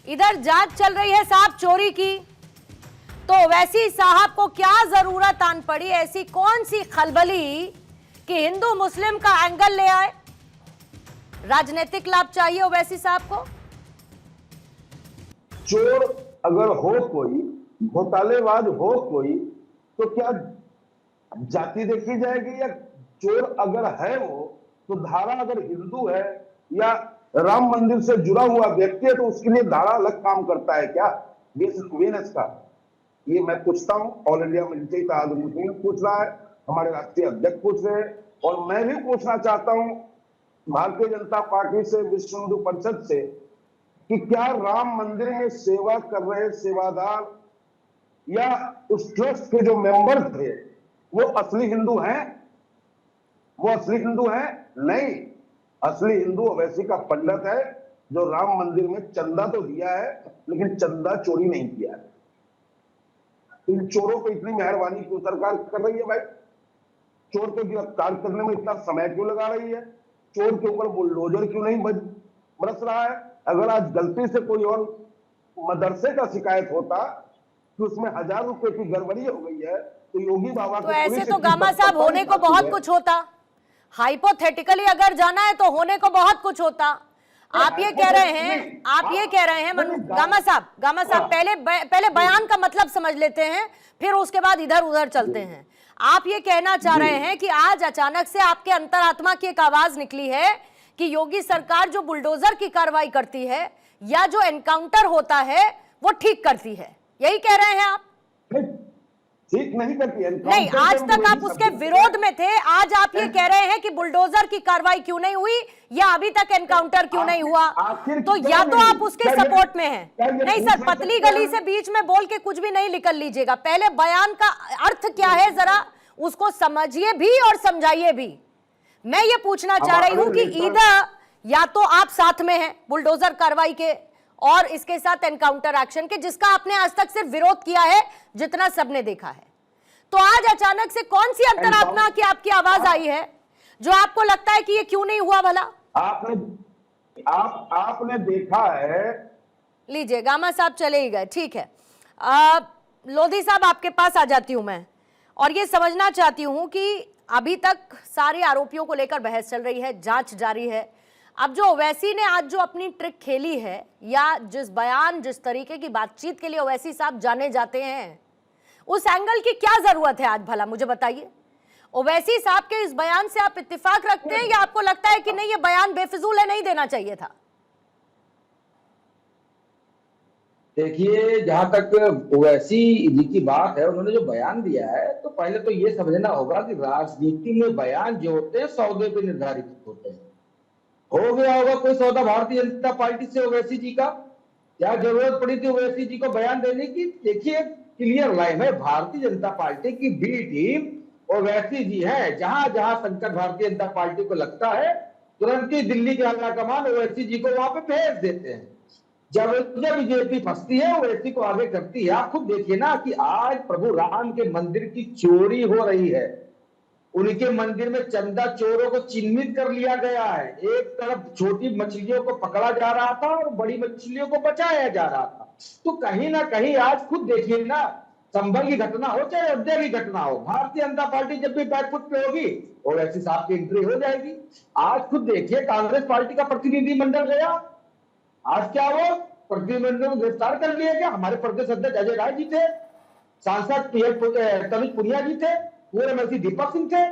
इधर जांच चल रही है साहब चोरी की, तो ओवैसी साहब को क्या जरूरत आन पड़ी, ऐसी कौन सी खलबली कि हिंदू मुस्लिम का एंगल ले आए? राजनीतिक लाभ चाहिए ओवैसी साहब को? चोर अगर हो कोई, घोटालेबाज हो कोई, तो क्या जाति देखी जाएगी? या चोर अगर है वो, तो धारा अगर हिंदू है या राम मंदिर से जुड़ा हुआ व्यक्ति है तो उसके लिए धारा अलग काम करता है क्या? बीएनएस का ये मैं पूछता हूं, ऑल इंडिया मिलिट्री पूछ रहा है, हमारे राष्ट्रीय अध्यक्ष पूछ रहे हैं, और मैं भी पूछना चाहता हूं भारतीय जनता पार्टी से, विश्व हिंदू परिषद से, कि क्या राम मंदिर में सेवा कर रहे सेवादार या उस ट्रस्ट के जो मेंबर थे वो असली हिंदू हैं? वो असली हिंदू हैं? नहीं, असली हिंदू ओवैसी का पंडित है जो राम मंदिर में चंदा तो दिया है लेकिन चंदा चोरी नहीं किया है। इन चोरों पे इतनी मेहरबानी क्यों सरकार कर रही है भाई? चोर को गिरफ्तार करने में इतना समय क्यों लगा रही है? चोर के ऊपर बुलडोजर क्यों नहीं बरस रहा है? अगर आज गलती से कोई और मदरसे का शिकायत होता कि उसमें 1000 रुपए की गड़बड़ी हो गई है तो योगी बाबा तो ऐसे तो गामा साहब होने को बहुत कुछ होता, हाइपोथेटिकली अगर जाना है तो होने को बहुत कुछ होता। आप ये कह रहे हैं गामा साहब पहले बयान का मतलब समझ लेते हैं, फिर उसके बाद इधर उधर चलते हैं। आप ये कहना चाह रहे हैं कि आज अचानक से आपके अंतरात्मा की एक आवाज निकली है कि योगी सरकार जो बुलडोजर की कार्रवाई करती है या जो एनकाउंटर होता है वो ठीक करती है, यही कह रहे हैं आप? ठीक नहीं करती है। नहीं, आज तक आप उसके विरोध में थे, आज आप ये कह रहे हैं कि बुलडोजर की कार्रवाई क्यों नहीं हुई या अभी तक एनकाउंटर क्यों नहीं हुआ, तो या तो आप उसके सपोर्ट में हैं। नहीं सर, पतली गली से बीच में बोल के कुछ भी नहीं निकल लीजिएगा, पहले बयान का अर्थ क्या है जरा उसको समझिए भी और समझाइए भी। मैं ये पूछना चाह रही हूं कि इधर या तो आप साथ में हैं बुलडोजर कार्रवाई के और इसके साथ एनकाउंटर एक्शन के, जिसका आपने आज तक सिर्फ विरोध किया है जितना सबने देखा है, तो आज अचानक से कौन सी अंतरात्मा की आपकी आवाज आई है जो आपको लगता है कि ये क्यों नहीं हुआ भला? आपने देखा है। लीजिए गामा साहब चले ही गए, ठीक है। लोधी साहब आपके पास आ जाती हूं मैं, और ये समझना चाहती हूं कि अभी तक सारे आरोपियों को लेकर बहस चल रही है, जांच जारी है। अब जो ओवैसी ने आज जो अपनी ट्रिक खेली है या जिस तरीके की बातचीत के लिए ओवैसी साहब जाने जाते हैं, उस एंगल की क्या जरूरत है आज भला, मुझे बताइए। ओवैसी साहब के इस बयान से आप इत्तेफाक रखते हैं या आपको लगता है कि नहीं ये बयान बेफिजूल है, नहीं देना चाहिए था? देखिए, जहां तक ओवैसी जी की बात है, उन्होंने जो बयान दिया है, तो पहले तो ये समझना होगा कि राजनीति में बयान जो होते हैं सौदे पे निर्धारित होते हैं। हो गया होगा कोई सौदा भारतीय जनता पार्टी से ओवैसी जी का? क्या जरूरत पड़ी थी ओवैसी जी को बयान देने की? देखिए, क्लियर लाइन है, भारतीय जनता पार्टी की बी टीम ओवैसी जी है। जहां जहां संकट भारतीय जनता पार्टी को लगता है, तुरंत ही दिल्ली के आला कमान ओवैसी जी को वहां पे भेज देते हैं। जब बीजेपी फंसती है ओवैसी को आगे करती है। आप खुद देखिए ना कि आज प्रभु राम के मंदिर की चोरी हो रही है, उनके मंदिर में चंदा चोरों को चिन्हित कर लिया गया है। एक तरफ छोटी मछलियों को पकड़ा जा रहा था और बड़ी मछलियों को बचाया जा रहा था। तो कहीं ना कहीं आज खुद देखिए ना, संभल की घटना हो चाहे अयोध्या की घटना हो, भारतीय जनता पार्टी जब भी बैकफुट पे होगी ओवैसी साहब की एंट्री हो जाएगी। आज खुद देखिए, कांग्रेस पार्टी का प्रतिनिधिमंडल गया, आज क्या वो प्रतिनिधिमंडल को गिरफ्तार कर लिया गया। हमारे प्रदेश अध्यक्ष अजय राय जी थे, सांसद तनुज पुनिया जी थे, पूर्व मंत्री दीपक सिंह थे।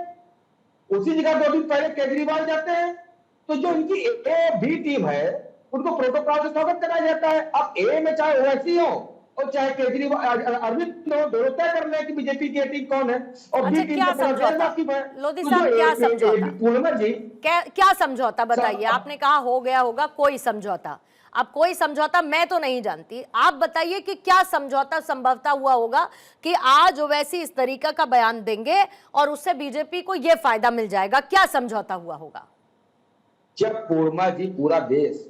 उसी जगह 2 दिन पहले केजरीवाल जाते हैं। तो जो इनकी ए बी टीम है उनको प्रोटोकॉल से स्वागत कराया जाता है। अब ए में चाहे ओवैसी हो और चाहे केजरीवाल अरविंद हो, दोनों तय कर ले कि बीजेपी की टीम कौन है और बी टीम लोधी साहब क्या समझौता, क्या समझौता बताइए? आपने कहा हो गया होगा कोई समझौता, अब कोई समझौता मैं तो नहीं जानती, आप बताइए कि क्या समझौता संभवतः हुआ होगा कि आज ओवैसी इस तरीका का बयान देंगे और उससे बीजेपी को यह फायदा मिल जाएगा, क्या समझौता हुआ होगा? जब पूर्णिमा जी पूरा देश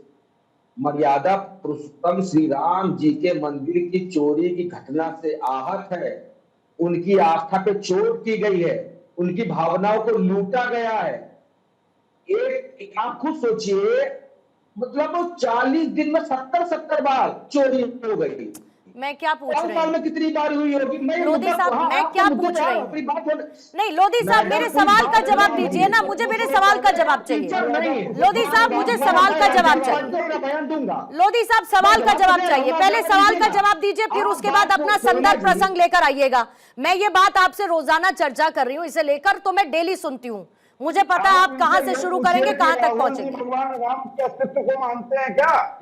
मर्यादा पुरुषोत्तम श्री राम जी के मंदिर की चोरी की घटना से आहत है, उनकी आस्था पे चोट की गई है, उनकी भावनाओं को लूटा गया है। एक आप खुद सोचिए मतलब वो 40 दिन में 70 बार चोरी हो गई। मैं क्या पूछ रही साल हूँ में कितनी बार हुई होगी? लोधी साहब, मैं क्या पूछ रही हूँ? अपनी बात नहीं लोधी साहब, मेरे सवाल का जवाब दीजिए ना, मुझे मेरे सवाल का जवाब चाहिए। लोधी साहब, मुझे सवाल का जवाब चाहिए। बयान दूंगा। लोधी साहब, सवाल का जवाब चाहिए। पहले सवाल का जवाब दीजिए, फिर उसके बाद अपना संदर्भ प्रसंग लेकर आइएगा। मैं ये बात आपसे रोजाना चर्चा कर रही हूँ, इसे लेकर तो मैं डेली सुनती हूँ। मुझे पता है आप कहां से शुरू करेंगे, कहां तक पहुंचेंगे। भगवान राम के अस्तित्व को मानते हैं क्या?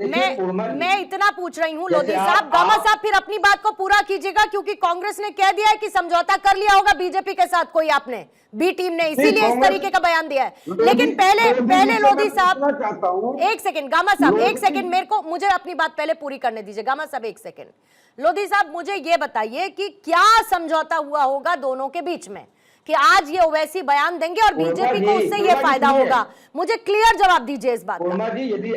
मैं इतना पूछ रही हूँ लोधी साहब। गामा साहब फिर अपनी बात को पूरा कीजिएगा, क्योंकि कांग्रेस ने कह दिया है कि समझौता कर लिया होगा बीजेपी के साथ कोई, आपने बी टीम ने, इसीलिए इस तरीके का बयान दिया है। लेकिन पहले लोधी साहब एक सेकंड, गामा साहब एक सेकंड, मुझे अपनी बात पहले पूरी करने दीजिए। गामा साहब एक सेकंड। लोधी साहब मुझे ये बताइए कि क्या समझौता हुआ होगा दोनों के बीच में कि आज ये ओवैसी बयान देंगे और बीजेपी को उससे ये फायदा होगा? मुझे क्लियर जवाब दीजिए इस बात का। जी यदि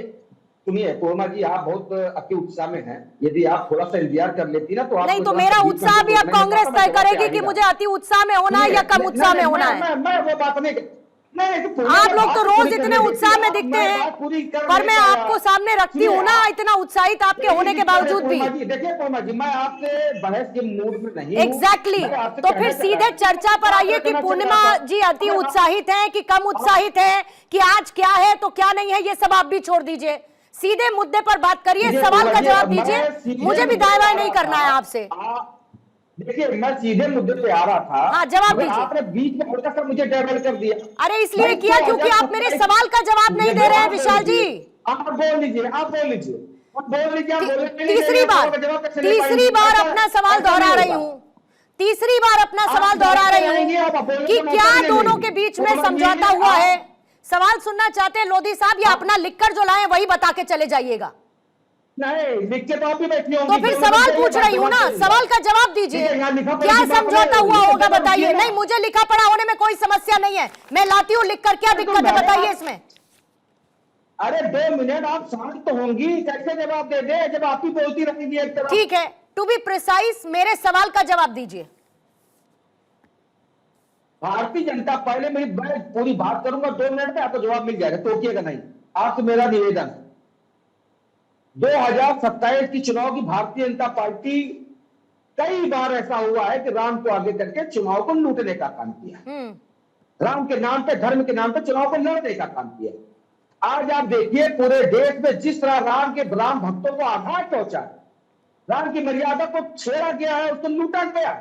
सुनिए पूर्णिमा जी, आप बहुत अति उत्साह में हैं, यदि आप थोड़ा सा इंतजार कर लेती ना तो आप नहीं तो मेरा उत्साह भी अब कांग्रेस तय करेगी कि मुझे अति उत्साह में होना है या कम उत्साह में होना है। मैं वो बात नहीं, आप लोग तो रोज इतने उत्साह में दिखते हैं, पर मैं आपको सामने रखती हूँ ना इतना उत्साहित आपके होने के बावजूद भी। देखिए पूर्णिमा जी, मैं आपसे बहस के मूड में नहीं। एग्जैक्टली, तो फिर सीधे चर्चा पर आइए कि पूर्णिमा जी अति उत्साहित हैं कि कम उत्साहित हैं, कि आज क्या है तो क्या नहीं है, ये सब आप भी छोड़ दीजिए, सीधे मुद्दे पर बात करिए, सवाल का जवाब दीजिए। मुझे भी दावा नहीं करना है आपसे। देखिए मैं सीधे मुद्दे पे आ रहा था। हाँ जवाब दीजिए। आपने बीच में हल्का सा मुझे डाइवर्ट कर दिया। अरे इसलिए किया क्योंकि आप मेरे सवाल का जवाब नहीं दे रहे हैं विशाल जी। आप बोल लीजिए, आप बोल लीजिए। तीसरी बार अपना सवाल दोहरा रही हूँ, तीसरी बार अपना सवाल दोहरा रही हूँ कि क्या दोनों के बीच में समझौता हुआ है। सवाल सुनना चाहते हैं लोधी साहब, या अपना लिखकर जो लाए वही बता के चले जाइएगा? नहीं लिख के तो आप भी बैठी होंगी। तो फिर सवाल पूछ रही हूँ ना, सवाल का जवाब दीजिए। क्या समझौता हुआ होगा बताइए। नहीं मुझे लिखा पढ़ा होने में कोई समस्या नहीं है, मैं लाती हूँ लिख कर, क्या दिक्कत है बताइए इसमें। अरे 2 मिनट आप शांत तो होंगी, कैसे जवाब दे दे जब आप ही बोलती रहेंगी एक तरफ। ठीक है, टू बी प्रिसाइज मेरे सवाल का जवाब दीजिए। भारतीय जनता, पहले मेरी पूरी बात करूंगा 2 मिनट में, आपको जवाब मिल जाएगा, टोकिएगा नहीं। आपसे मेरा निवेदन, 2027 की चुनाव की भारतीय जनता पार्टी कई बार ऐसा हुआ है कि राम को आगे करके चुनाव को लूटने का काम किया, राम के नाम पे, धर्म के नाम पे चुनाव को लड़ने का काम किया। आज आप देखिए पूरे देश में जिस तरह राम भक्तों को आघात पहुंचा, राम की मर्यादा को छेड़ा गया है, उसको लूटा गया।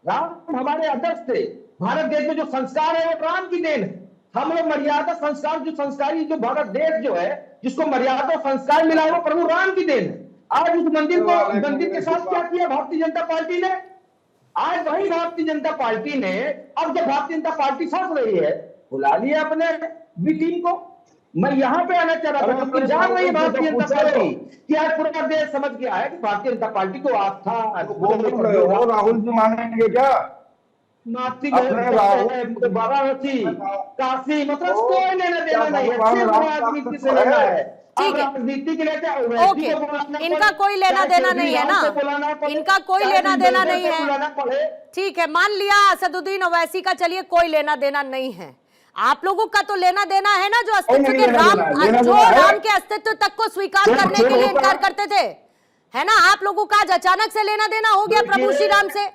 राम हमारे आदर्श थे, भारत देश में जो संस्कार है वो राम की देन है। हम लोग मर्यादा संस्कार, जो संस्कारी जो भारत देश जो है जिसको मर्यादा संस्कार मिला वो प्रभु राम की देन है। आज उस मंदिर के साथ क्या किया भारतीय जनता पार्टी ने? आज वही भारतीय जनता पार्टी ने, अब जब भारतीय जनता पार्टी फंस रही है, बुला लिया अपने बी टीम को। मैं यहां पे आना चाह रहा था कि जान रही है भारतीय जनता पार्टी कि आज पूरा देश समझ गया है कि भारतीय जनता पार्टी को आस्था राहुल जी मानेंगे क्या? वाराणसी, काशी, मतलब कोई लेना देना नहीं है, सिर्फ राजनीति से लेना है। ठीक है, राजनीति के लिए ओके, इनका कोई लेना देना नहीं है ना, इनका कोई लेना देना नहीं है। ठीक है, मान लिया असदुद्दीन ओवैसी का, चलिए कोई लेना देना नहीं है। आप लोगों का तो लेना देना है ना, जो अस्तित्व के राम के अस्तित्व तक को स्वीकार करने के लिए इनकार करते थे, है ना। आप लोगों का आज अचानक से लेना देना हो गया प्रभु श्री राम से।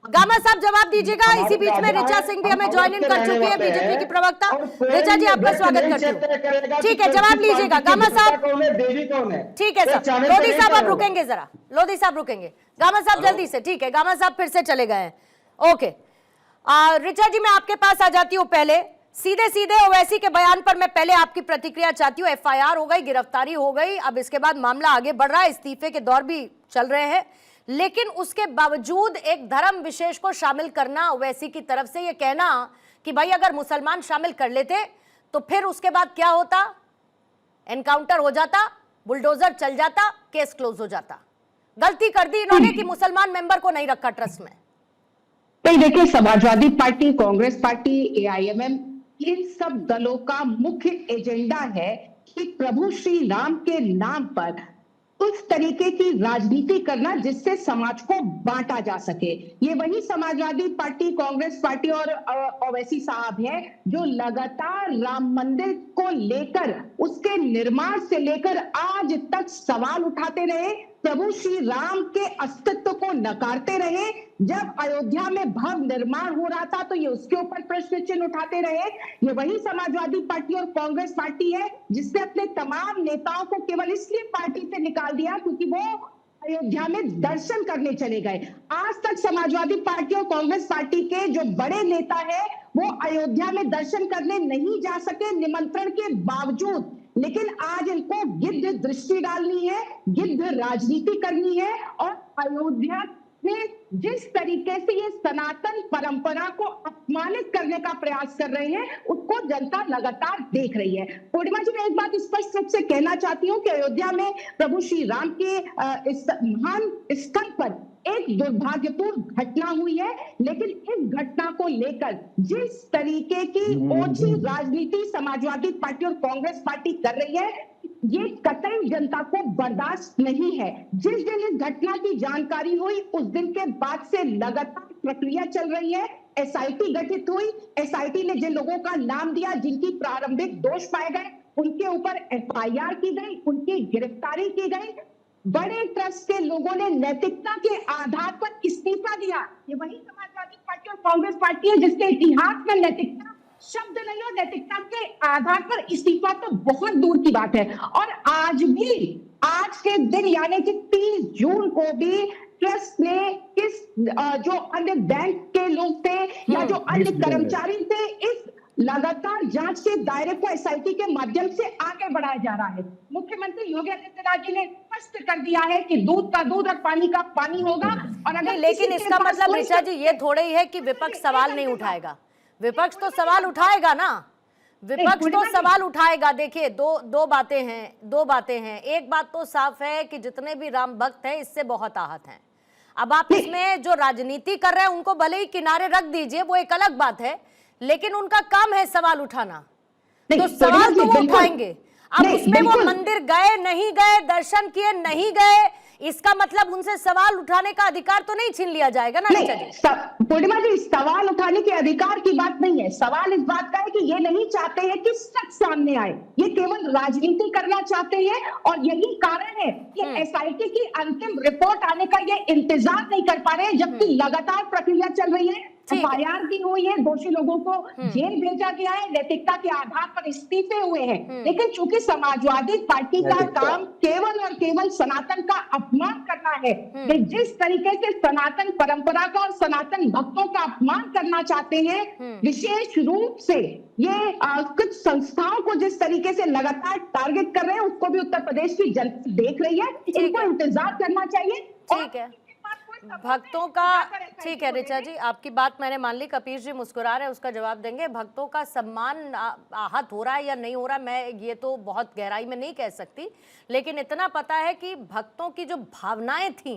गामा साहब जवाब दीजिएगा। इसी बीच में ऋचा सिंह भी हमें ज्वाइन इन कर चुकी है, बीजेपी की प्रवक्ता। ऋचा जी आपका स्वागत करती हूँ। ठीक है, जवाब लीजिएगा गामा साहब। ठीक है सर, लोधी साहब आप रुकेंगे जरा, लोधी साहब रुकेंगे। गामा साहब जल्दी से, ठीक है, गामा साहब फिर से चले गए हैं। ओके ऋचा जी मैं आपके पास आ जाती हूँ। पहले सीधे सीधे ओवैसी के बयान पर मैं पहले आपकी प्रतिक्रिया चाहती हूँ। एफआईआर हो गई, गिरफ्तारी हो गई, अब इसके बाद मामला आगे बढ़ रहा है, इस्तीफे के दौर भी चल रहे हैं, लेकिन उसके बावजूद एक धर्म विशेष को शामिल करना ओवैसी की तरफ से, ये कहना कि भाई अगर मुसलमान शामिल कर लेते तो फिर उसके बाद क्या होता, एनकाउंटर हो जाता, बुलडोजर चल जाता, केस क्लोज हो जाता। गलती कर दी इन्होंने कि मुसलमान मेंबर को नहीं रखा ट्रस्ट में। नहीं देखिए, Samajwadi party, Congress party, AIMIM, इन सब दलों का मुख्य एजेंडा है कि प्रभु श्री राम के नाम पर उस तरीके की राजनीति करना जिससे समाज को बांटा जा सके। ये वही समाजवादी पार्टी, कांग्रेस पार्टी और ओवैसी साहब हैं जो लगातार राम मंदिर को लेकर, उसके निर्माण से लेकर आज तक सवाल उठाते रहे, प्रभु श्री राम के अस्तित्व को नकारते रहे। जब अयोध्या में भव्य निर्माण हो रहा था तो ये उसके ऊपर प्रश्न चिन्ह उठाते रहे। ये वही समाजवादी पार्टी और कांग्रेस पार्टी है जिसने अपने तमाम नेताओं को केवल इसलिए पार्टी से निकाल दिया क्योंकि वो अयोध्या में दर्शन करने चले गए। आज तक समाजवादी पार्टी और कांग्रेस पार्टी के जो बड़े नेता है वो अयोध्या में दर्शन करने नहीं जा सके निमंत्रण के बावजूद। लेकिन आज इनको गिद्ध दृष्टि डालनी है, गिद्ध राजनीति करनी है और अयोध्या में जिस तरीके से ये सनातन परंपरा को अपमानित करने का प्रयास कर रहे हैं उसको जनता लगातार देख रही है। पूर्णिमा जी, मैं एक बात स्पष्ट रूप से कहना चाहती हूँ कि अयोध्या में प्रभु श्री राम के इस महान स्थल पर एक दुर्भाग्यपूर्ण घटना हुई है, लेकिन इस घटना को लेकर जिस तरीके की ओछी राजनीति समाजवादी पार्टी और कांग्रेस पार्टी कर रही है, ये कतई जनता को बर्दाश्त नहीं है। जिस दिन इस घटना की जानकारी हुई उस दिन के बाद से लगातार प्रक्रिया चल रही है। एसआईटी गठित हुई, एसआईटी ने जिन लोगों का नाम दिया, जिनकी प्रारंभिक दोष पाए गए, उनके ऊपर एफआईआर की गई, उनकी गिरफ्तारी की गई। बड़े ट्रस्ट के लोगों ने नैतिकता के आधार पर इस्तीफा दिया। ये वही समाजवादी पार्टी और कांग्रेस पार्टी है जिसके इतिहास में नैतिकता शब्द नहीं और नैतिकता के आधार पर इस्तीफा तो बहुत दूर की बात है। और आज भी, आज के दिन यानी कि 30 जून को भी ट्रस्ट ने किस जो अन्य बैंक के लोग थे या जो अन्य कर्मचारी थे, इस लगातार जांच के दायरे को एसआईटी के माध्यम से आगे बढ़ाया जा रहा है। मुख्यमंत्री योगी आदित्यनाथ जी ने स्पष्ट कर दिया है कि दूध का दूध और पानी का पानी होगा। और अगर लेकिन इसका मतलब ऋचा जी ये थोड़े ही है कि विपक्ष सवाल नहीं उठाएगा। विपक्ष तो सवाल उठाएगा ना, विपक्ष तो सवाल उठाएगा। देखिए दो बातें हैं। एक बात तो साफ है कि जितने भी राम भक्त हैं इससे बहुत आहत हैं। अब आप इसमें जो राजनीति कर रहे हैं उनको भले ही किनारे रख दीजिए, वो एक अलग बात है, लेकिन उनका काम है सवाल उठाना, तो सवाल तो वो उठाएंगे। अब उसमें वो मंदिर गए नहीं गए, दर्शन किए नहीं गए, इसका मतलब उनसे सवाल उठाने का अधिकार तो नहीं छीन लिया जाएगा ना ऋचा जी? पूर्णिमा जी, सवाल उठाने के अधिकार की बात नहीं है। सवाल इस बात का है कि ये नहीं चाहते हैं कि सच सामने आए, ये केवल राजनीति करना चाहते हैं। और यही कारण है कि एसआईटी की अंतिम रिपोर्ट आने का ये इंतजार नहीं कर पा रहे हैं, जबकि लगातार प्रक्रिया चल रही है। एफआईआर भी हुई है, दोषी लोगों को जेल भेजा गया है, नैतिकता के आधार पर इस्तीफे हुए हैं। लेकिन चूंकि समाजवादी पार्टी का काम केवल और केवल सनातन का अपमान करना है, वे जिस तरीके से सनातन परंपरा का और सनातन भक्तों का अपमान करना चाहते हैं, विशेष रूप से ये कुछ संस्थाओं को जिस तरीके से लगातार टारगेट कर रहे हैं, उसको भी उत्तर प्रदेश की जनता देख रही है। इनको इंतजार करना चाहिए। ठीक है, भक्तों का, ठीक है ऋचा जी, आपकी बात मैंने मान ली। कपीश जी मुस्कुरा रहे हैं, उसका जवाब देंगे। भक्तों का सम्मान आहत हो रहा है या नहीं हो रहा, मैं ये तो बहुत गहराई में नहीं कह सकती, लेकिन इतना पता है कि भक्तों की जो भावनाएं थी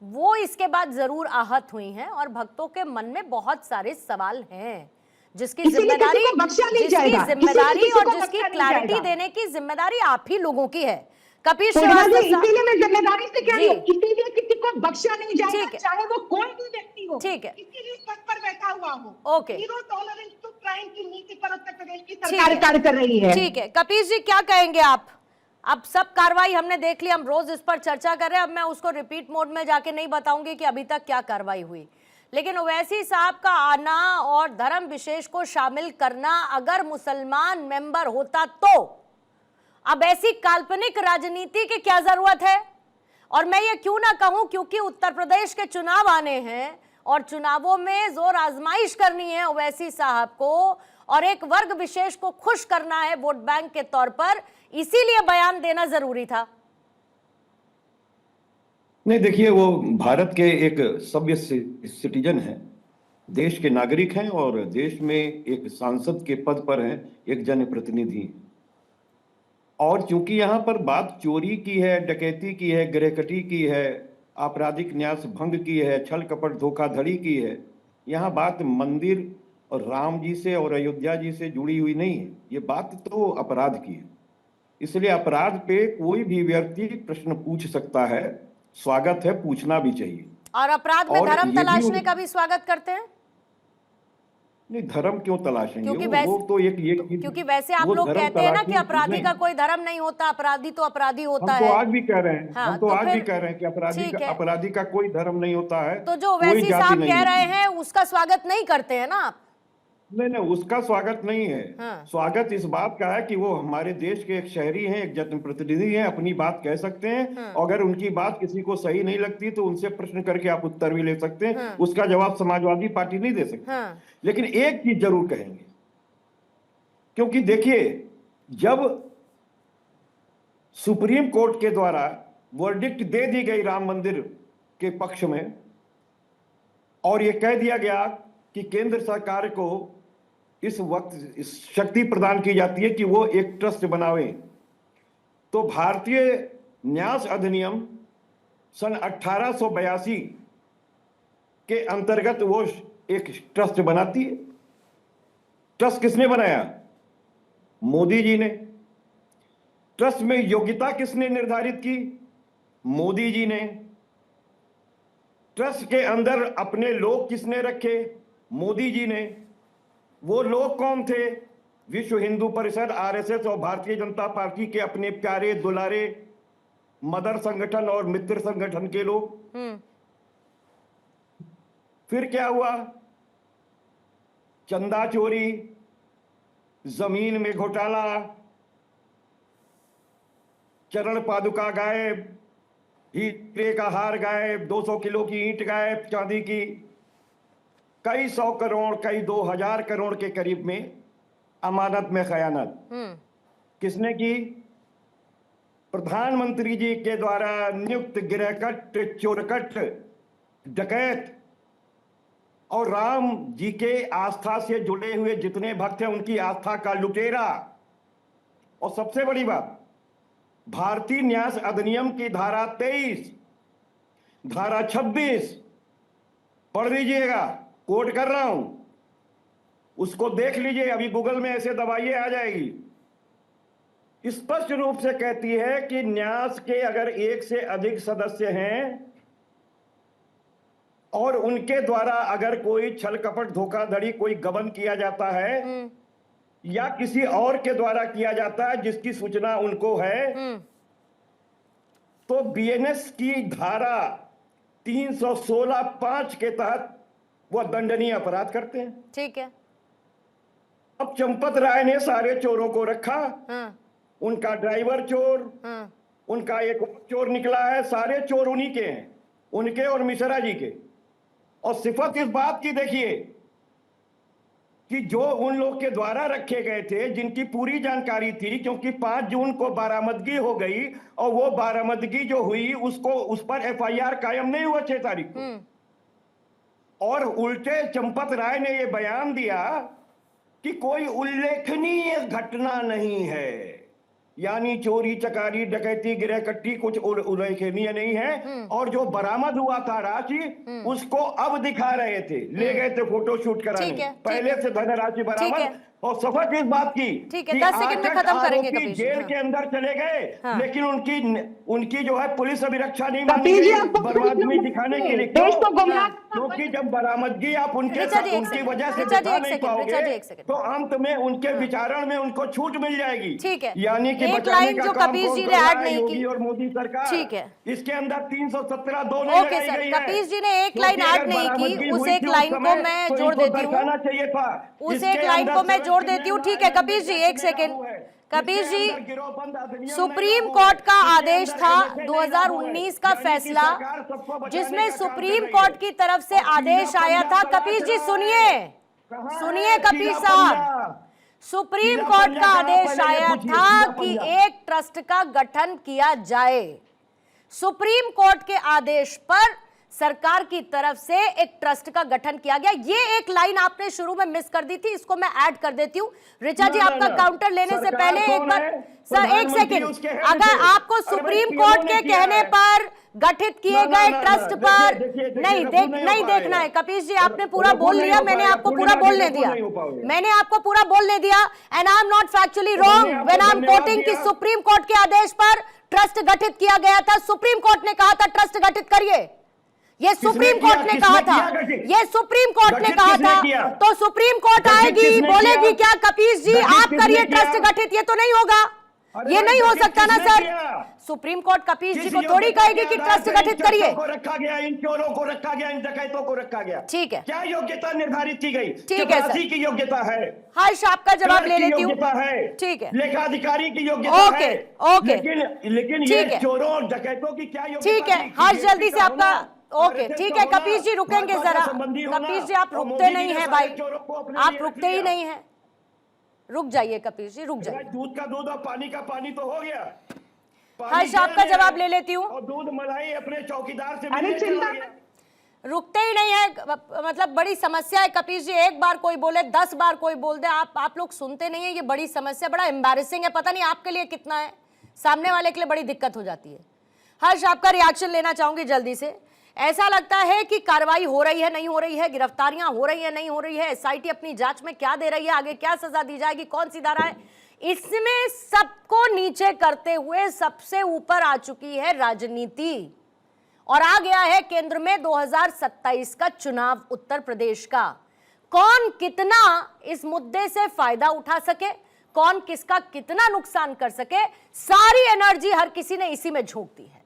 वो इसके बाद जरूर आहत हुई हैं और भक्तों के मन में बहुत सारे सवाल हैं जिसकी जिम्मेदारी और जिसकी क्लैरिटी देने की जिम्मेदारी आप ही लोगों की है। कपीश इसीलिए मैं जिम्मेदारी से कह रही हूं, इसीलिए किसी को बख्शा नहीं जाएगा, चाहे वो कोई भी व्यक्ति हो, ठीक है, इसीलिए पद पर बैठा हुआ हो। Okay, zero tolerance to crime की नीति पर उत्तर प्रदेश की सरकार कार्य कर रही है। ठीक है, कपीश जी क्या कहेंगे आप? अब सब कार्रवाई हमने देख ली, हम रोज इस पर चर्चा कर रहे हैं, अब मैं उसको रिपीट मोड में जाके नहीं बताऊंगी कि अभी तक क्या कार्रवाई हुई, लेकिन ओवैसी साहब का आना और धर्म विशेष को शामिल करना अगर मुसलमान मेंबर होता तो अब ऐसी काल्पनिक राजनीति की क्या जरूरत है? और मैं ये क्यों ना कहूं, क्योंकि उत्तर प्रदेश के चुनाव आने हैं और चुनावों में जोर आजमाइश करनी है ओवैसी साहब को और एक वर्ग विशेष को खुश करना है वोट बैंक के तौर पर, इसीलिए बयान देना जरूरी था। नहीं, देखिए, वो भारत के एक सभ्य सिटीजन हैं, देश के नागरिक हैं और देश में एक सांसद के पद पर हैं, एक जनप्रतिनिधि। और चूंकि यहाँ पर बात चोरी की है, डकैती की है, गृहकटी की है, आपराधिक न्यास भंग की है, छल कपट धोखाधड़ी की है, यहाँ बात मंदिर और राम जी से और अयोध्या जी से जुड़ी हुई नहीं है, ये बात तो अपराध की है। इसलिए अपराध पे कोई भी व्यक्ति प्रश्न पूछ सकता है, स्वागत है, पूछना भी चाहिए। और अपराध में और धर्म ये भी तलाशने का भी स्वागत करते हैं? नहीं, धर्म क्यों तलाशेंगे? क्योंकि वो तो एक क्योंकि वैसे आप वो लोग धर्म कहते हैं ना तलाशने कि की चीज अपराधी नहीं। का कोई धर्म नहीं होता, अपराधी तो अपराधी होता हम तो है। आज भी कह रहे हैं, हाँ, हम तो तो आज भी फिर कह रहे हैं कि ठीक है। अपराधी का कोई धर्म नहीं होता है, तो जो कोई ओवैसी जाति साहब नहीं कह होती। रहे हैं उसका स्वागत नहीं करते हैं ना आप? नहीं, उसका स्वागत नहीं है। हाँ। स्वागत इस बात का है कि वो हमारे देश के एक शहरी हैं, एक जनप्रतिनिधि हैं, अपनी बात कह सकते हैं। अगर उनकी बात किसी को सही नहीं लगती तो उनसे प्रश्न करके आप उत्तर भी ले सकते हैं। उसका जवाब समाजवादी पार्टी नहीं दे सकती। लेकिन एक चीज जरूर कहेंगे, क्योंकि देखिए, जब सुप्रीम कोर्ट के द्वारा वर्डिक्ट दे दी गई राम मंदिर के पक्ष में और यह कह दिया गया कि केंद्र सरकार को इस वक्त इस शक्ति प्रदान की जाती है कि वो एक ट्रस्ट बनावे, तो भारतीय न्यास अधिनियम सन 1882 के अंतर्गत वो एक ट्रस्ट बनाती है। ट्रस्ट किसने बनाया? मोदी जी ने। ट्रस्ट में योग्यता किसने निर्धारित की? मोदी जी ने। ट्रस्ट के अंदर अपने लोग किसने रखे? मोदी जी ने। वो लोग कौन थे? विश्व हिंदू परिषद, आरएसएस और भारतीय जनता पार्टी के अपने प्यारे दुलारे मदर संगठन और मित्र संगठन के लोग। फिर क्या हुआ? चंदा चोरी, जमीन में घोटाला, चरण पादुका गायब, हीरे का हार गायब, 200 किलो की ईंट गायब चांदी की, कई 100 करोड़, कई 2000 करोड़ के करीब में अमानत में खयानत किसने की? प्रधानमंत्री जी के द्वारा नियुक्त गिरहकट, चोरकट, डकैत और राम जी के आस्था से जुड़े हुए जितने भक्त हैं उनकी आस्था का लुटेरा। और सबसे बड़ी बात, भारतीय न्यास अधिनियम की धारा 23, धारा 26 पढ़ लीजिएगा, कोट कर रहा हूं, उसको देख लीजिए, अभी गूगल में ऐसे दबाइए आ जाएगी। स्पष्ट रूप से कहती है कि न्यास के अगर एक से अधिक सदस्य हैं और उनके द्वारा अगर कोई छल कपट धोखाधड़ी कोई गबन किया जाता है या किसी और के द्वारा किया जाता है जिसकी सूचना उनको है, तो बीएनएस की धारा 316(5) के तहत वह दंडनीय अपराध करते हैं। ठीक है। अब चंपत राय ने सारे चोरों को रखा, उनका ड्राइवर चोर, उनका एक चोर निकला है, सारे चोर उन्हीं के हैं, उनके और मिश्रा जी के। और सिफत इस बात की देखिए कि जो उन लोग के द्वारा रखे गए थे, जिनकी पूरी जानकारी थी, क्योंकि 5 जून को बारामदगी हो गई और वो बारामदगी जो हुई उसको उस पर एफआईआर कायम नहीं हुआ 6 तारीख को। और उल्टे चंपत राय ने यह बयान दिया कि कोई उल्लेखनीय घटना नहीं है, यानी चोरी चकारी डकैती गिरहकट्टी कुछ उल्लेखनीय नहीं है। और जो बरामद हुआ था राशि उसको अब दिखा रहे थे, ले गए थे फोटो शूट कराने, पहले से धनराशि बरामद। और सफर इस बात की ठीक है, 10 सेकंड में खत्म करेंगे। कपिल जेल के अंदर चले गए, लेकिन उनकी जो है पुलिस अभिरक्षा नहीं मानी गई बरामदगी दिखाने के लिए। क्योंकि जब बरामदगी आप उनकी वजह से दिखा नहीं पाओगे तो अंत में उनके विचारण में उनको छूट मिल जाएगी। ठीक है, यानी कि एक लाइन जो कपीश जी ने ऐड नहीं की और मोदी सरकार, ठीक है, इसके अंदर 317 दो ओके सर, कपीश जी ने एक लाइन ऐड नहीं की, उस एक लाइन को मैं जोड़ देती हूँ, उस एक लाइन को मैं जोड़ देती हूँ। ठीक है कपीश जी, एक सेकेंड। कपीश जी, सुप्रीम कोर्ट का आदेश था 2019 का फैसला, जिसमें सुप्रीम कोर्ट की तरफ से आदेश आया था। कपीश जी सुनिए, सुनिए कपीश साहब, सुप्रीम कोर्ट का आदेश आया था कि एक ट्रस्ट का गठन किया जाए। सुप्रीम कोर्ट के आदेश पर सरकार की तरफ से एक ट्रस्ट का गठन किया गया। ये एक लाइन आपने शुरू में मिस कर दी थी, इसको मैं ऐड कर देती हूं। रिचा जी, आपका काउंटर लेने से पहले एक बार सर, एक सेकंड, अगर आपको सुप्रीम कोर्ट के कहने पर गठित किए गए ट्रस्ट पर नहीं देखना है। कपीश जी आपने पूरा बोल लिया, मैंने आपको पूरा बोलने दिया, and I am not factually wrong when I am quoting कि सुप्रीम कोर्ट के आदेश पर ट्रस्ट गठित किया गया था। सुप्रीम कोर्ट ने कहा था ट्रस्ट गठित करिए, ये सुप्रीम कोर्ट ने कहा था, ये सुप्रीम कोर्ट ने कहा था। तो सुप्रीम कोर्ट आएगी, बोलेगी क्या कपीश जी आप करिए ट्रस्ट गठित? ये तो नहीं होगा, ये नहीं हो सकता ना सर। सुप्रीम कोर्ट कपीश जी को थोड़ी कहेगी कि ट्रस्ट गठित करिए। रखा गया, इन चोरों को रखा गया, इन डकैतों को रखा गया, ठीक है, क्या योग्यता निर्धारित की गई? ठीक है सर, की योग्यता है, हर्ष आपका जवाब ले लेती हूँ, ठीक है, लेखाधिकारी की योग्यता है, ओके, लेकिन ये चोरों और डकैतों की क्या योग्यता? ठीक है हर्ष, जल्दी से आपका ओके, ठीक है कपीश जी रुकेंगे जरा। कपीश जी आप रुकते नहीं है भाई, आप रुकते ही नहीं है, रुक जाइए कपीश जी, रुक जाइए। दूध का दूध और पानी का पानी तो हो गया। हर्ष आपका जवाब ले लेती हूँ। और दूध मलाई अपने चौकीदार से अरे चिंता, रुकते ही नहीं है, मतलब बड़ी समस्या है कपीश जी। एक बार कोई बोले, 10 बार कोई बोल दे, आप लोग सुनते नहीं है, ये बड़ी समस्या, बड़ा एम्बैरेसिंग है। पता नहीं आपके लिए कितना है, सामने वाले के लिए बड़ी दिक्कत हो जाती है। हर्ष आपका रिएक्शन लेना चाहूंगी जल्दी से। ऐसा लगता है कि कार्रवाई हो रही है, नहीं हो रही है, गिरफ्तारियां हो रही है, नहीं हो रही है, एसआईटी अपनी जांच में क्या दे रही है, आगे क्या सजा दी जाएगी, कौन सी धारा है, इसमें सबको नीचे करते हुए सबसे ऊपर आ चुकी है राजनीति और आ गया है केंद्र में 2027 का चुनाव उत्तर प्रदेश का। कौन कितना इस मुद्दे से फायदा उठा सके, कौन किसका कितना नुकसान कर सके, सारी एनर्जी हर किसी ने इसी में झोंक दी है।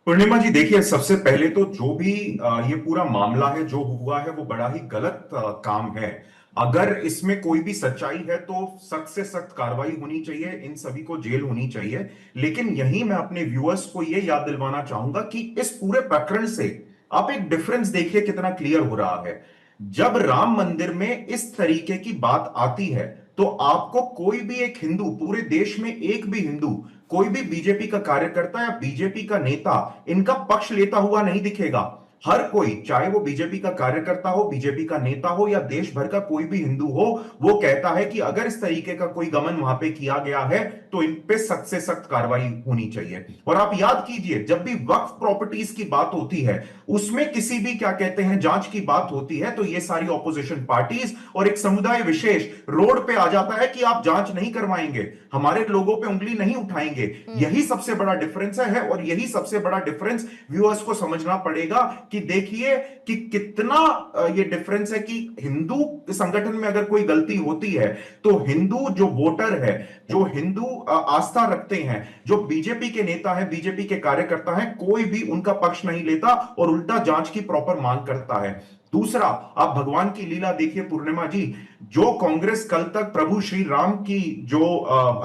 पूर्णिमा जी देखिए, सबसे पहले तो जो भी ये पूरा मामला है, जो हुआ है, वो बड़ा ही गलत काम है। अगर इसमें कोई भी सच्चाई है तो सख्त से सख्त कार्रवाई होनी चाहिए, इन सभी को जेल होनी चाहिए। लेकिन यही मैं अपने व्यूअर्स को ये याद दिलवाना चाहूंगा कि इस पूरे प्रकरण से आप एक डिफरेंस देखिए कितना क्लियर हो रहा है। जब राम मंदिर में इस तरीके की बात आती है तो आपको कोई भी एक हिंदू, पूरे देश में एक भी हिंदू, कोई भी बीजेपी का कार्यकर्ता या बीजेपी का नेता इनका पक्ष लेता हुआ नहीं दिखेगा। हर कोई, चाहे वो बीजेपी का कार्यकर्ता हो, बीजेपी का नेता हो या देश भर का कोई भी हिंदू हो, वो कहता है कि अगर इस तरीके का कोई गमन वहां पे किया गया है तो इन पे सख्त से सख्त कार्रवाई होनी चाहिए। और आप याद कीजिए, जब भी वक्फ प्रॉपर्टीज की बात होती है, उसमें किसी भी क्या कहते हैं जांच की बात होती है, तो ये सारी ऑपोजिशन पार्टीज और एक समुदाय विशेष रोड पे आ जाता है कि आप जांच नहीं करवाएंगे, हमारे लोगों पे उंगली नहीं उठाएंगे। यही सबसे बड़ा डिफरेंस है और यही सबसे बड़ा डिफरेंस व्यूअर्स को समझना पड़ेगा कि देखिए कि कितना ये डिफरेंस है कि हिंदू संगठन में अगर कोई गलती होती है तो हिंदू जो वोटर है, जो हिंदू आस्था रखते हैं, जो बीजेपी के नेता है, बीजेपी के कार्यकर्ता हैं, कोई भी उनका पक्ष नहीं लेता और उल्टा जांच की प्रॉपर मांग करता है। दूसरा, आप भगवान की लीला देखिए पूर्णिमा जी, जो कांग्रेस कल तक प्रभु श्री राम की जो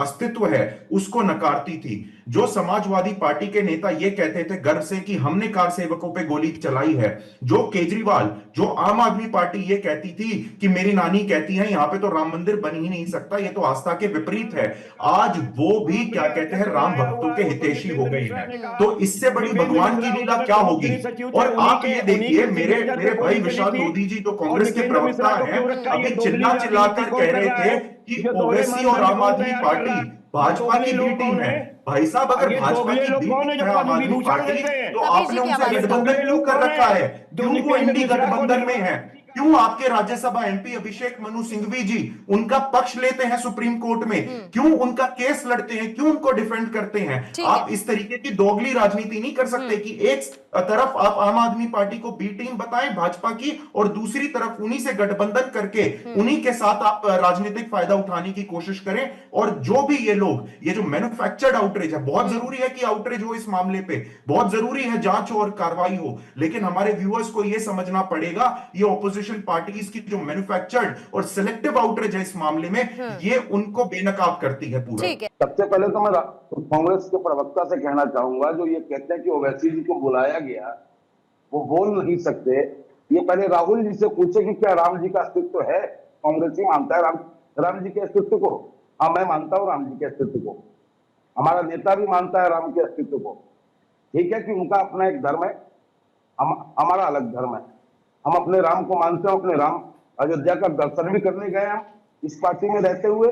अस्तित्व है उसको नकारती थी, जो समाजवादी पार्टी के नेता ये कहते थे गर्व से कि हमने कार सेवकों पे गोली चलाई है, जो केजरीवाल, जो आम आदमी पार्टी ये कहती थी कि मेरी नानी कहती है यहां पे तो राम मंदिर बन ही नहीं सकता, ये तो आस्था के विपरीत है, आज वो भी क्या कहते हैं राम भक्तों के हितैषी हो गए हैं। तो इससे बड़ी भगवान की लीला क्या होगी? और आप ये देखिए, मेरे भाई विशाल मोदी जी जो कांग्रेस के प्रवक्ता हैं, अभी चिल्लाकर कह रहे थे कि ओवैसी और आम आदमी पार्टी भाजपा की बी टीम है। भाई साहब, अगर भाजपा की बी टीम है आम आदमी पार्टी, तो आपने उनसे गठबंधन क्यों कर रखा है? क्यों वो इंडी गठबंधन में है? क्यों आपके राज्यसभा एमपी अभिषेक मनु सिंघवी जी उनका पक्ष लेते हैं सुप्रीम कोर्ट में? क्यों उनका केस लड़ते हैं? क्यों उनको डिफेंड करते हैं? आप इस तरीके की दोगली राजनीति नहीं कर सकते कि एक तरफ आप आम आदमी पार्टी को बी टीम बताएं भाजपा की और दूसरी तरफ उन्हीं से गठबंधन करके उन्हीं के साथ आप राजनीतिक फायदा उठाने की कोशिश करें। और जो भी ये लोग, ये जो मैन्युफैक्चर्ड आउटरीच है, बहुत जरूरी है कि आउटरीच हो इस मामले पे, बहुत जरूरी है जांच और कार्रवाई हो, लेकिन हमारे व्यूअर्स को यह समझना पड़ेगा ये ऑपोजिशन पार्टीज की जो मैन्युफैक्चर्ड और सिलेक्टिव आउटरीच है इस मामले में, ये उनको बेनकाब करती है पूरा। सबसे पहले तो मैं कांग्रेस के प्रवक्ता से कहना चाहूंगा जो ये कहते हैं कि ओवैसी जी को बुलाया गया, वो बोल नहीं सकते। ये पहले राहुल जी से पूछे कि क्या राम जी का अस्तित्व है? कांग्रेस ही मानता है राम जी के अस्तित्व को। हाँ, मैं मानता हूं राम जी के अस्तित्व को, हमारा नेता भी मानता है राम के अस्तित्व को। ठीक है कि उनका अपना एक धर्म है, हमारा अलग धर्म है, हम अपने राम को मानते हैं, अपने राम अयोध्या का दर्शन भी करने गए। हम इस पार्टी में रहते हुए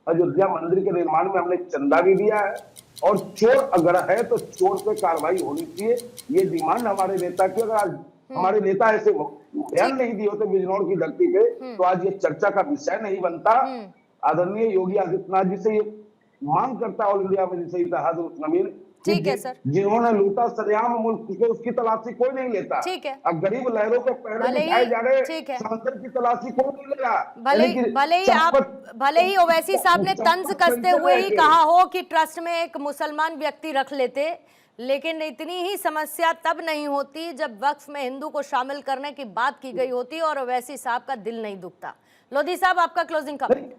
अयोध्या मंदिर के निर्माण में हमने चंदा भी दिया है, और चोर अगर है तो चोर पे कार्रवाई होनी चाहिए। ये डिमांड हमारे नेता की, अगर आज हमारे नेता ऐसे बयान नहीं दिए होते बिजनौर की धरती पे तो आज ये चर्चा का विषय नहीं बनता। आदरणीय योगी आदित्यनाथ जी से ये मांग करता ऑल इंडिया में जैसे इतिहाद नवीन, ठीक है सर, जिन्होंने लूटा सरेआम मुल्क को, उसकी तलाशी कोई नहीं लेता। ठीक है, अब गरीब लहरों के पैरों में उठाए जा रहे समंदर की तलाशी कोई नहीं ले रहा। भले ही ओवैसी साहब ने तंज कसते हुए ही कहा हो कि ट्रस्ट में एक मुसलमान व्यक्ति रख लेते, लेकिन इतनी ही समस्या तब नहीं होती जब वक्फ में हिंदू को शामिल करने की बात की गई होती और ओवैसी साहब का दिल नहीं दुखता। लोधी साहब, आपका क्लोजिंग कमेंट।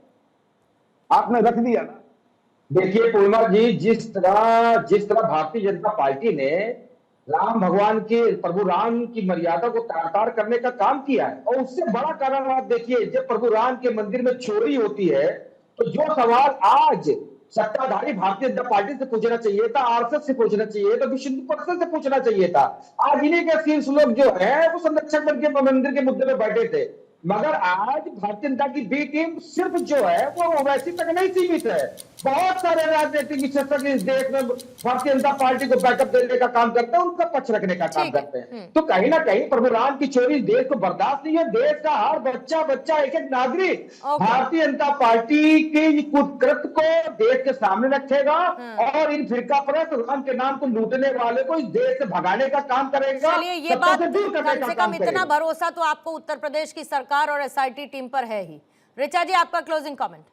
आपने रख दिया ना। देखिए पूर्णिमा जी, जिस तरह भारतीय जनता पार्टी ने राम भगवान के, प्रभु राम की मर्यादा को तार करने का काम किया है, और उससे बड़ा कारण आप देखिए, जब प्रभु राम के मंदिर में चोरी होती है तो जो सवाल आज सत्ताधारी भारतीय जनता पार्टी से पूछना चाहिए था, आरएसएस से पूछना चाहिए था, विश्व हिंदू परिषद से पूछना चाहिए था, आज इन्हीं के शीर्ष लोग जो है वो संरक्षक बन के मंदिर के मुद्दे में बैठे थे। मगर आज भारतीय जनता की बी टीम सिर्फ जो है वो ओवैसी तक नहीं सीमित है। बहुत सारे राजनीतिक विशेषज्ञ इस देश में भारतीय जनता पार्टी को बैकअप देने का काम करते हैं, उनका पक्ष रखने का काम करते हैं। तो कहीं ना कहीं प्रभु राम की चोरी देश को बर्दाश्त नहीं है। देश का हर बच्चा एक एक नागरिक भारतीय जनता पार्टी की कुकृत्य को देश के सामने रखेगा और इन फिरका परस्त राम के नाम को लूटने वाले को इस देश से भगाने का काम करेगा। चलिए, ये बात कम से कम इतना भरोसा तो आपको उत्तर प्रदेश की सरकार और एसआईटी टीम पर है ही। ऋचा जी, आपका क्लोजिंग कमेंट।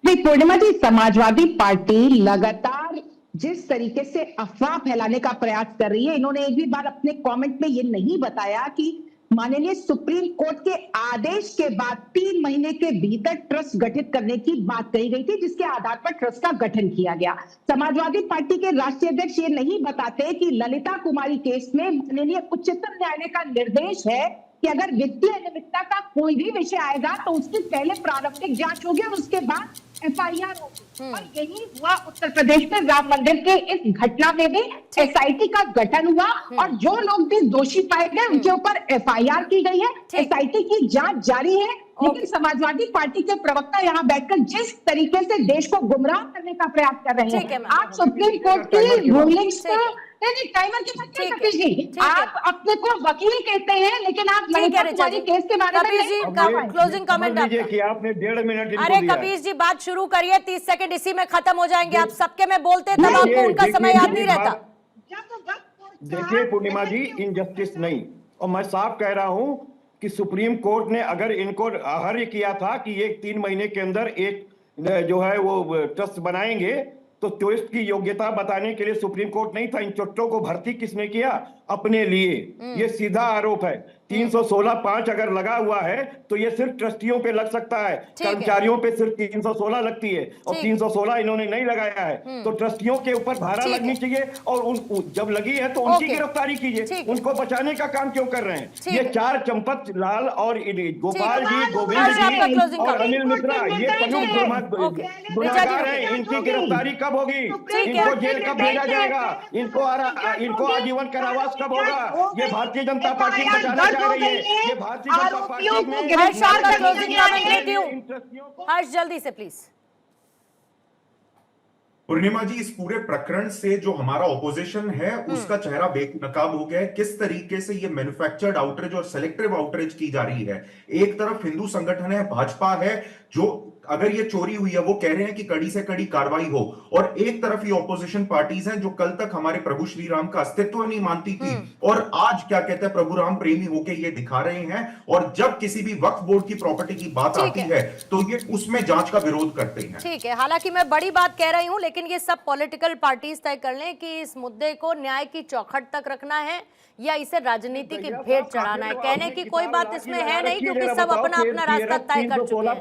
नहीं पूर्णिमा जी, समाजवादी पार्टी लगातार जिस तरीके से अफवाह फैलाने का प्रयास कर रही है, इन्होंने एक भी बार अपने कमेंट में ये नहीं बताया कि माननीय सुप्रीम कोर्ट के आदेश के बाद 3 महीने के भीतर ट्रस्ट गठित करने की बात कही गई थी, जिसके आधार पर ट्रस्ट का गठन किया गया। समाजवादी पार्टी के राष्ट्रीय अध्यक्ष ये नहीं बताते कि ललिता कुमारी केस में माननीय उच्चतम न्यायालय का निर्देश है कि अगर वित्तीय अनियमितता का कोई भी विषय आएगा तो उसकी पहले प्रारंभिक जांच होगी और उसके बाद एफआईआर होगी। और यही हुआ उत्तर प्रदेश में राम मंदिर के इस घटना में भी एसआईटी का गठन हुआ और जो लोग भी दोषी पाए गए उनके ऊपर एफआईआर की गई है। एसआईटी की जांच जारी है। लेकिन समाजवादी पार्टी के प्रवक्ता यहाँ बैठकर जिस तरीके से देश को गुमराह करने का प्रयास कर रहे हैं, आप सुप्रीम कोर्ट की रूलिंग्स को टाइमर के बाद कपिश जी, आप अपने को वकील कहते हैं लेकिन आप ललिता कुमारी केस के बारे में क्लोजिंग कमेंट आपने 1.5 मिनट। अरे कपिश जी, बात शुरू करिए, 30 सेकंड इसी में खत्म हो जाएंगे। आप सबके में बोलते तब आपको उनका समय याद नहीं रहता। देखिए पूर्णिमा जी, इनजस्टिस नहीं, और मैं साफ कह रहा हूं कि सुप्रीम कोर्ट ने अगर इनको आहर्य किया था कि ये 3 महीने के अंदर एक जो है वो ट्रस्ट बनाएंगे, तो ट्रस्ट की योग्यता बताने के लिए सुप्रीम कोर्ट नहीं था। इन चोट्टों को भर्ती किसने किया? अपने लिए। ये सीधा आरोप है। 316(5) अगर लगा हुआ है तो ये सिर्फ ट्रस्टियों पे लग सकता है, कर्मचारियों पे सिर्फ 316 लगती है और 316 इन्होंने नहीं लगाया है। तो ट्रस्टियों के ऊपर धारा लगनी चाहिए और जब लगी है तो उनकी गिरफ्तारी कीजिए। उनको बचाने का काम क्यों कर रहे हैं? ये 4 चंपत लाल और गोपाल जी, गोविंद जी और अनिल मिश्रा, ये गुनाहगार हैं। इनकी गिरफ्तारी कब होगी? इनको जेल कब भेजा जाएगा? इनको आजीवन कारावास कब होगा? ये भारतीय जनता पार्टी बचाना चाह रही है। ये भारतीय जनता पार्टी में हर्ष, जल्दी से प्लीज। पूर्णिमा जी, इस पूरे प्रकरण से जो हमारा ऑपोजिशन है उसका चेहरा बेनकाब हो गया है। किस तरीके से ये मैन्युफैक्चर्ड आउटरीच और सेलेक्टिव आउटरीच की जा रही है। एक तरफ हिंदू संगठन है, भाजपा है, जो अगर ये चोरी हुई है वो कह रहे हैं कि कड़ी से कड़ी कार्रवाई हो, और एक तरफ ये ऑपोजिशन पार्टीज हैं जो कल तक हमारे प्रभु श्री राम का अस्तित्व नहीं मानती थी और आज क्या कहते हैं, प्रभु राम प्रेमी होके ये दिखा रहे हैं। और जब किसी भी वक्फ बोर्ड की प्रॉपर्टी की बात आती है तो ये उसमें जांच का विरोध करते हैं। ठीक है, हालांकि मैं बड़ी बात कह रही हूं, लेकिन ये सब पॉलिटिकल पार्टीज तय कर लें कि इस मुद्दे को न्याय की चौखट तक रखना है या इसे राजनीति की भेंट चढ़ाना है। कहने की कोई बात इसमें है नहीं, क्योंकि सब अपना अपना रास्ता तय कर चुके हैं।